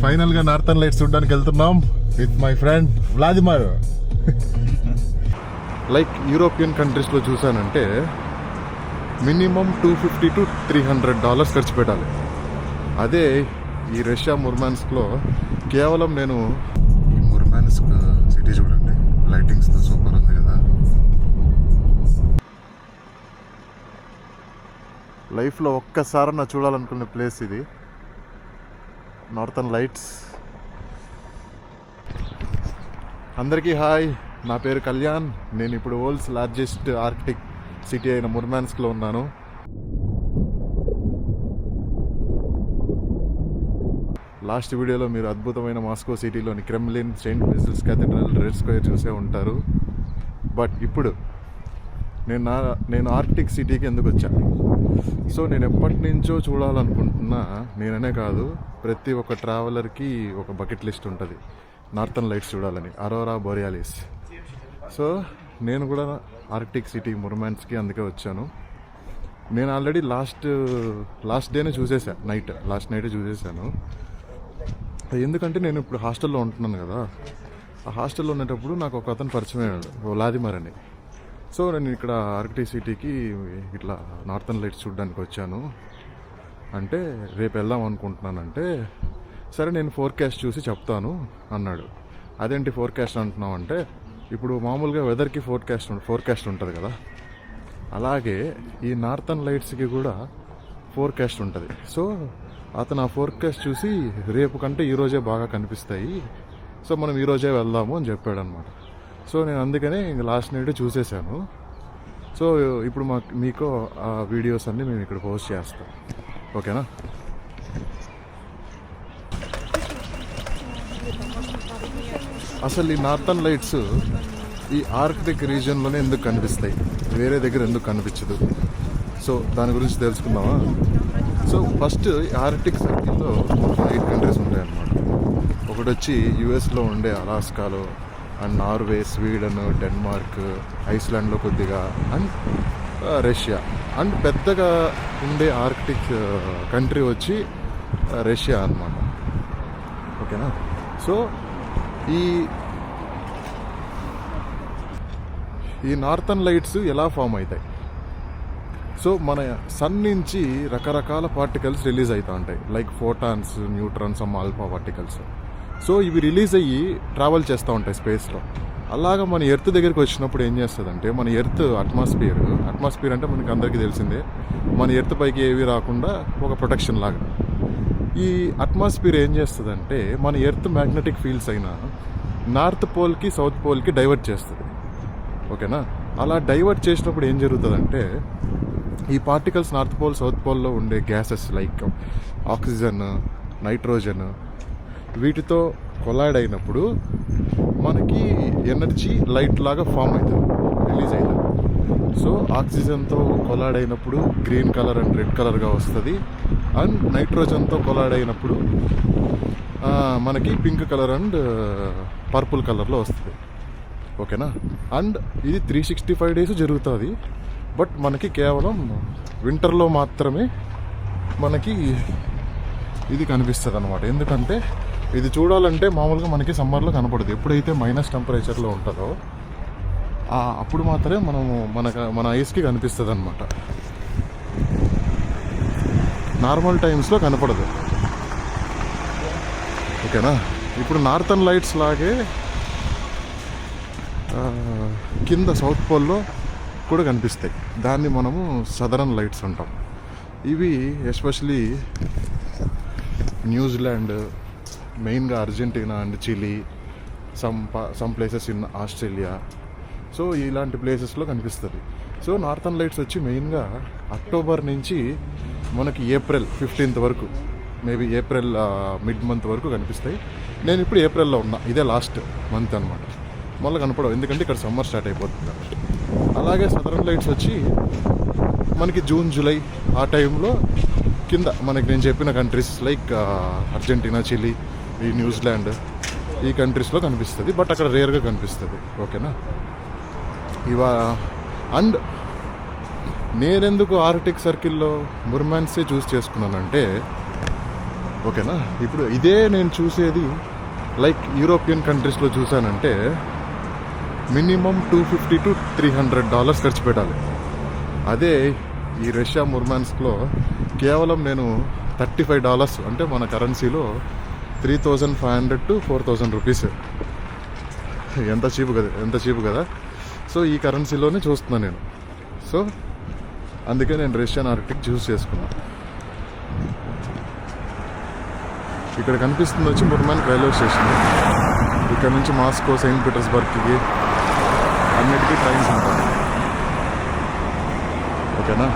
Final గా northern lights చూడడానికి వెళ్తున్నాం with my friend Vladimir. Like European కంట్రీస్లో చూసానంటే మినిమం $250 to $300 ఖర్చు పెట్టాలి. అదే ఈ రష్యా ముర్మాన్స్క్లో కేవలం నేను ఈ ముర్మాన్స్క్ సిటీ చూడండి, లైటింగ్స్తో సూపర్ ఉంది కదా. లైఫ్లో ఒక్కసారి నా చూడాలనుకునే ప్లేస్ ఇది, నార్థన్ లైట్స్. అందరికీ హాయ్, నా పేరు కళ్యాణ్. నేను ఇప్పుడు వరల్డ్స్ లార్జెస్ట్ ఆర్కిటిక్ సిటీ అయిన ముర్మాన్స్క్లో ఉన్నాను. లాస్ట్ వీడియోలో మీరు అద్భుతమైన మాస్కో సిటీలోని Kremlin, Saint Peter's Cathedral, Red Square చూసే ఉంటారు. బట్ ఇప్పుడు నేను ఆర్కిటిక్ సిటీకి ఎందుకు వచ్చా? సో నేను ఎప్పటి నుంచో చూడాలనుకుంటున్నా, నేననే కాదు ప్రతి ఒక్క ట్రావెలర్కి ఒక బకెట్ లిస్ట్ ఉంటుంది నార్థన్ లైట్స్ చూడాలని, అరోరా బోరియాలిస్. సో నేను కూడా ఆర్కిటిక్ సిటీ ముర్మాన్స్కి అందుకే వచ్చాను. నేను ఆల్రెడీ లాస్ట్ డేనే చూసేసా, లాస్ట్ నైటే చూసేసాను. ఎందుకంటే నేను ఇప్పుడు హాస్టల్లో ఉంటున్నాను కదా, ఆ హాస్టల్లో ఉండేటప్పుడు నాకు ఒక అతను పరిచయం అయ్యాడు, వ్లాదిమిర్ అని. సో నేను ఇక్కడ ఆర్కిటిక్ సిటీకి ఇట్లా నార్థన్ లైట్స్ చూడడానికి వచ్చాను. అంటే రేపు వెళ్దాం అనుకుంటున్నానంటే, సరే నేను ఫోర్కాస్ట్ చూసి చెప్తాను అన్నాడు. అదేంటి ఫోర్కాస్ట్ అంటున్నావు అంటే, ఇప్పుడు మామూలుగా వెదర్కి ఫోర్కాస్ట్ ఉంటుంది కదా, అలాగే ఈ నార్థన్ లైట్స్కి కూడా ఫోర్కాస్ట్ ఉంటుంది. సో అతను ఆ ఫోర్కాస్ట్ చూసి రేపు కంటే ఈరోజే బాగా కనిపిస్తాయి, సో మనం ఈరోజే వెళ్దాము అని చెప్పాడు అనమాట. సో నేను అందుకనే ఇంక లాస్ట్ నైట్ చూసేసాను. సో ఇప్పుడు మీకు ఆ వీడియోస్ అన్నీ మేము ఇక్కడ పోస్ట్ చేస్తాం, ఓకేనా? అసలు ఈ నార్థన్ లైట్స్ ఈ ఆర్కిటిక్ రీజియన్లోనే ఎందుకు కనిపిస్తాయి, వేరే దగ్గర ఎందుకు కనిపించదు? సో దాని గురించి తెలుసుకుందామా? సో ఫస్ట్ ఆర్కిటిక్ సర్కిల్లో 8 కంట్రీస్ ఉంటాయన్నమాట. ఒకటి వచ్చి యుఎస్లో ఉండే అలాస్కాలో, అండ్ నార్వే, స్వీడన్, డెన్మార్క్, ఐస్లాండ్లో కొద్దిగా, అండ్ రష్యా. అండ్ పెద్దగా ఉండే ఆర్కిటిక్ కంట్రీ వచ్చి రష్యా అన్నమాట, ఓకేనా? సో ఈ నార్థన్ లైట్స్ ఎలా ఫామ్ అవుతాయి? సో మన సన్ నుంచి రకరకాల పార్టికల్స్ రిలీజ్ అవుతూ ఉంటాయి, like photons, neutrons, alpha particles. So ఇవి రిలీజ్ అయ్యి ట్రావెల్ చేస్తూ ఉంటాయి స్పేస్లో. అలాగా మన ఎర్త్ దగ్గరికి వచ్చినప్పుడు ఏం చేస్తుందంటే, మన ఎర్త్ అట్మాస్ఫియర్ అంటే మనకి అందరికీ తెలిసిందే, మన ఎర్త్ పైకి ఏవి రాకుండా ఒక ప్రొటెక్షన్ లాగా. ఈ అట్మాస్ఫియర్ ఏం చేస్తుందంటే, మన ఎర్త్ మ్యాగ్నెటిక్ ఫీల్డ్స్ అయినా నార్త్ పోల్కి సౌత్ పోల్కి డైవర్ట్ చేస్తుంది, ఓకేనా? అలా డైవర్ట్ చేసినప్పుడు ఏం జరుగుతుందంటే, ఈ పార్టికల్స్ నార్త్ పోల్, సౌత్ పోల్లో ఉండే గ్యాసెస్ లైక్ ఆక్సిజన్, నైట్రోజన్, వీటితో కొలాయిడ్ అయినప్పుడు మనకి ఎనర్జీ లైట్ లాగా ఫామ్ అవుతుంది, రిలీజ్ అవుతుంది. సో ఆక్సిజన్తో కొలాయిడ్ అయినప్పుడు గ్రీన్ కలర్ అండ్ రెడ్ కలర్గా వస్తుంది, అండ్ నైట్రోజన్తో కొలాయిడ్ అయినప్పుడు మనకి పింక్ కలర్ అండ్ పర్పుల్ కలర్లో వస్తుంది, ఓకేనా? అండ్ ఇది 365 days జరుగుతుంది. బట్ మనకి కేవలం వింటర్లో మాత్రమే మనకి ఇది కనిపిస్తుంది అనమాట. ఎందుకంటే ఇది చూడాలంటే మామూలుగా మనకి సమ్మర్లో కనపడదు. ఎప్పుడైతే మైనస్ టెంపరేచర్లో ఉంటుందో అప్పుడు మాత్రమే మన ఐస్కి కనిపిస్తుంది అనమాట. నార్మల్ టైమ్స్లో కనపడదు, ఓకేనా? ఇప్పుడు నార్థన్ లైట్స్ లాగే కింద సౌత్ పోల్లో కూడా కనిపిస్తాయి. దాన్ని మనము సదరన్ లైట్స్ అంటాం. ఇవి ఎస్పెషలీ న్యూజిలాండ్, మెయిన్గా Argentina and Chile, some places in Australia, so ఇలాంటి ప్లేసెస్లో కనిపిస్తుంది. సో నార్థన్ లైట్స్ వచ్చి మెయిన్గా అక్టోబర్ నుంచి మనకి ఏప్రిల్ 15th వరకు, మేబీ ఏప్రిల్ మిడ్ మంత్ వరకు కనిపిస్తాయి. నేను ఇప్పుడు ఏప్రిల్లో ఉన్నా, ఇదే లాస్ట్ మంత్ అనమాట. మళ్ళీ కనపడవు, ఎందుకంటే ఇక్కడ సమ్మర్ స్టార్ట్ అయిపోతుంది కాబట్టి. అలాగే సదరన్ లైట్స్ వచ్చి మనకి జూన్, జూలై ఆ టైంలో కింద మనకి నేను చెప్పిన కంట్రీస్ లైక్ అర్జెంటీనా, చిలీ, ఈ న్యూజిలాండ్, ఈ కంట్రీస్లో కనిపిస్తుంది. బట్ అక్కడ రేర్గా కనిపిస్తుంది, ఓకేనా? అండ్ నేనెందుకు ఆర్కిటిక్ సర్కిల్లో ముర్మాన్సే చూస్ చేసుకున్నానంటే, ఓకేనా. ఇప్పుడు ఇదే నేను చూసేది లైక్ యూరోపియన్ కంట్రీస్లో చూసానంటే మినిమం $250 to $300 ఖర్చు పెట్టాలి. అదే ఈ రష్యా ముర్మాన్స్క్లో కేవలం నేను $35 అంటే మన కరెన్సీలో 3,500 to 4,000 రూపీస్. ఎంత చీపు కదా. సో ఈ కరెన్సీలోనే చూస్తున్నాను నేను. సో అందుకే నేను రష్యన్ ఆర్కిటిక్ చూస్ చేసుకున్నాను. ఇక్కడ కనిపిస్తుంది వచ్చి ముర్మాన్క్ రైల్వే స్టేషన్. ఇక్కడ నుంచి మాస్కో, సెయింట్ పీటర్స్బర్గ్కి అన్నిటికీ ట్రైన్స్ ఉంటాయి. ఓకేనా.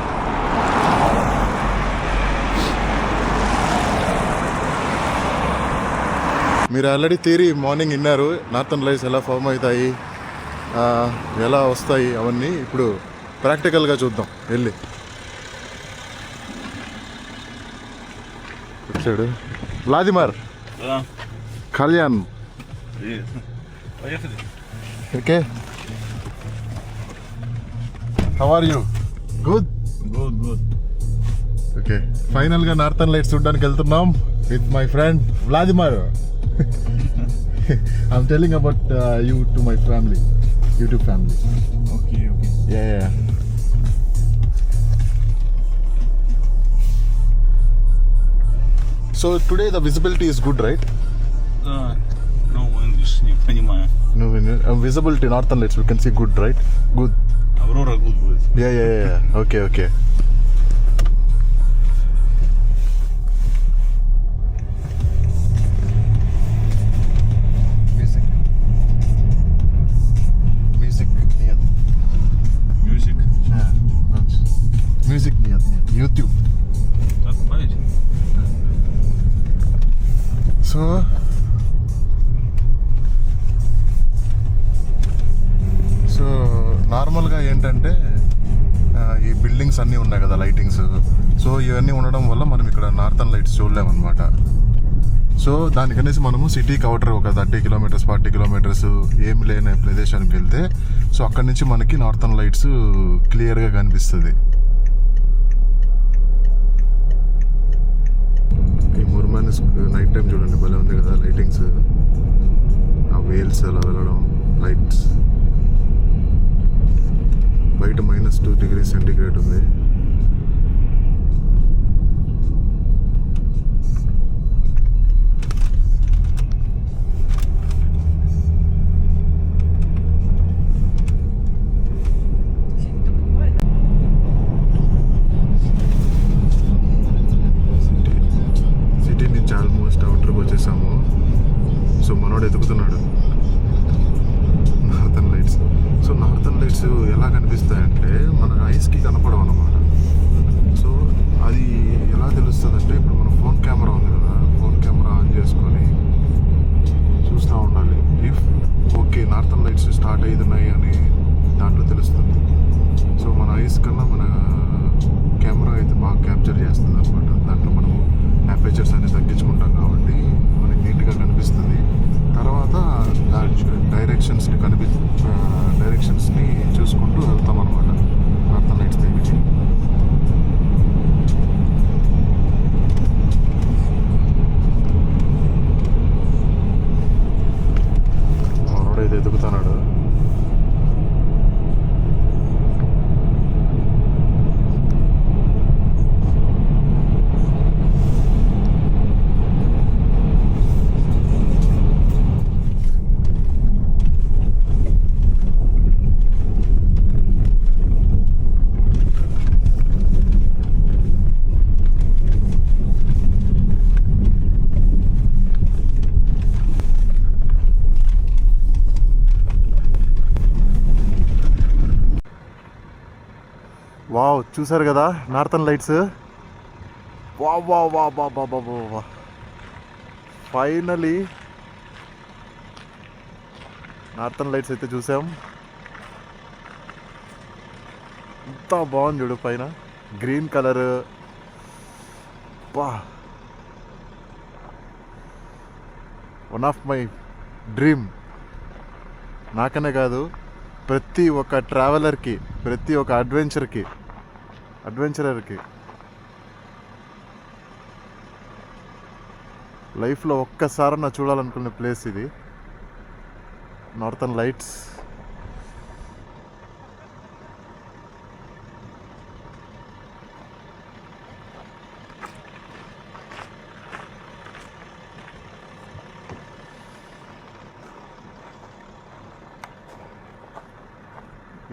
మీరు ఆల్రెడీ థియరీ మార్నింగ్ విన్నారు, నార్థన్ లైట్స్ ఎలా ఫామ్ అవుతాయి, ఎలా వస్తాయి అవన్నీ. ఇప్పుడు ప్రాక్టికల్గా చూద్దాం వెళ్ళి. వచ్చాడు Vladimir, Kalyan. Okay, how are you? Good. Okay, ఫైనల్గా నార్థన్ లైట్స్ చూడడానికి వెళ్తున్నాం with my friend Vladimir. I'm telling about you to my family, YouTube family. Okay. Yeah. So today the visibility is good, right? No English, не понимаю. No, visibility Northern Lights we can see good, right? Good. Aurora good будет. Yeah. Okay. Music нет, YouTube. Так, поедем. So నార్మల్గా ఏంటంటే ఈ buildings అన్నీ ఉన్నాయి కదా, lightings. So ఇవన్నీ ఉండడం వల్ల మనం ఇక్కడ నార్థన్ లైట్స్ చూడలేమన్నమాట. సో దానికనేసి మనము సిటీకి అవుటర్ ఒక 30 kilometers 40 kilometers ఏమి లేని ప్రదేశానికి వెళ్తే సో అక్కడి నుంచి మనకి నార్థన్ లైట్స్ క్లియర్గా కనిపిస్తుంది. ఈ ముర్మాన్స్క్ నైట్ టైం చూడండి, భలే ఉంది కదా లైటింగ్స్. ఆ వేల్స్ అలా వెళ్ళడం, లైట్స్. బయట -2 degrees సెంటిగ్రేడ్ ఉంది. సిటీ నుంచి ఆల్మోస్ట్ అవుటర్కి వచ్చేసాము. సో మనోడు ఎదుగుతున్నాడు northern lights. So northern lights ఎలా కనిపిస్తాయంటే మన ఐస్కి కనపడవు అన్నమాట. సో అది ఎలా తెలుస్తుంది అంటే ఇప్పుడు మన ఫోన్ కెమెరా ఉంది కదా, ఫోన్ కెమెరా ఆన్ చేసుకొని చూస్తూ ఉండాలి. If okay northern lights start అవుతున్నాయి అని దాంట్లో తెలుస్తుంది. సో మన ఐస్ కన్నా మన కెమెరా అయితే బాగా క్యాప్చర్ చేస్తుంది అనమాట. దాంట్లో మనము అపేచర్స్ అనేది తగ్గించుకుంటాం కాబట్టి మనకి నీట్గా కనిపిస్తుంది. తర్వాత డైరెక్షన్స్ని చూసుకుంటూ వెళ్తాం అనమాట నార్థన్ లైట్స్ దగ్గరికి. మనోడైతే ఎదుగుతున్నాడు. వావ్, చూసారు కదా నార్థన్ లైట్స్. వా ఫైనలీ నార్థన్ లైట్స్ అయితే చూసాం. ఎంత బాగుంది చూడు పైన green colour. One of my dream. నాకనే కాదు, ప్రతి ఒక్క ట్రావెలర్కి, ప్రతి ఒక్క అడ్వెంచరర్కి లైఫ్లో ఒక్కసారన్నా చూడాలనుకునే ప్లేస్ ఇది, నార్థన్ లైట్స్.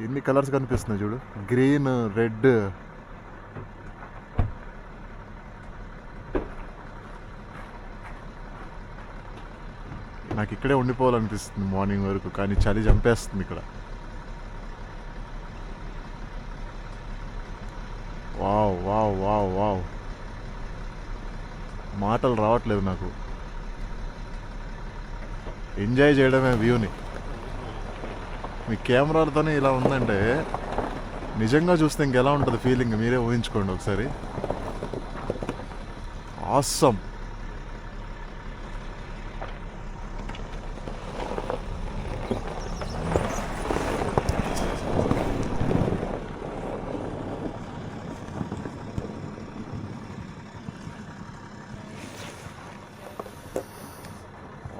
ఎన్ని కలర్స్ కనిపిస్తున్నాయి చూడు, గ్రీన్, రెడ్. నాకు ఇక్కడే ఉండిపోవాలనిపిస్తుంది మార్నింగ్ వరకు, కానీ చలి చంపేస్తుంది ఇక్కడ. వావ్ వావ్ వావ్ వావ్, మాటలు రావట్లేదు నాకు. ఎంజాయ్ చేయడమే వ్యూని. మీ కెమెరాలతోనే ఇలా ఉందంటే నిజంగా చూస్తే ఇంకెలా ఉంటుంది ఫీలింగ్, మీరే ఊహించుకోండి ఒకసారి. Awesome.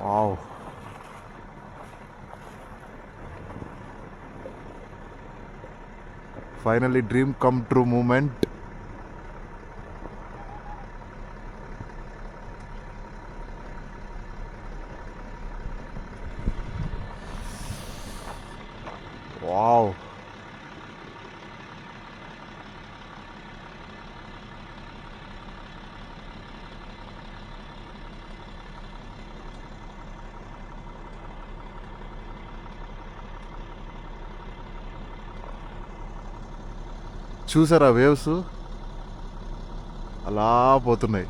Wow. Finally dream come true moment. Wow. చూసారా వేవ్స్ అలా పోతున్నాయి.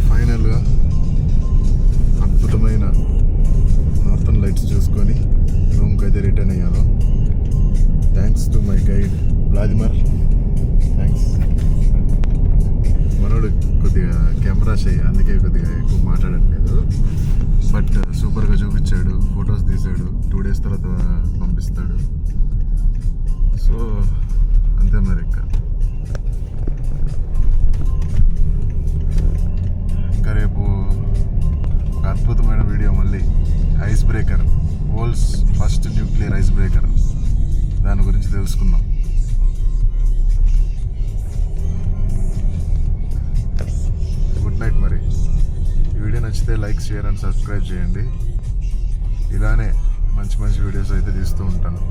ఫైనల్గా అద్భుతమైన నార్థన్ లైట్స్ చూసుకొని రూమ్కి అయితే రిటర్న్ అయ్యాను. Thanks to my guide Vladimir. Thanks. మనోడు కొద్దిగా కెమెరా చేయి, అందుకే కొద్దిగా ఎక్కువ మాట్లాడట్లేదు. బట్ సూపర్గా చూపించాడు, ఫొటోస్ తీసాడు, 2 days తర్వాత పంపిస్తాడు. సో అంతే మరి. ఇంకా రేపు ఒక అద్భుతమైన వీడియో మళ్ళీ. Ice breaker, world's first nuclear ice breaker, దాని గురించి తెలుసుకుందాం. గుడ్ నైట్ మరి. ఈ వీడియో నచ్చితే లైక్, షేర్ అండ్ సబ్స్క్రైబ్ చేయండి. ఇలానే మంచి మంచి వీడియోస్ అయితే తీస్తూ ఉంటాను.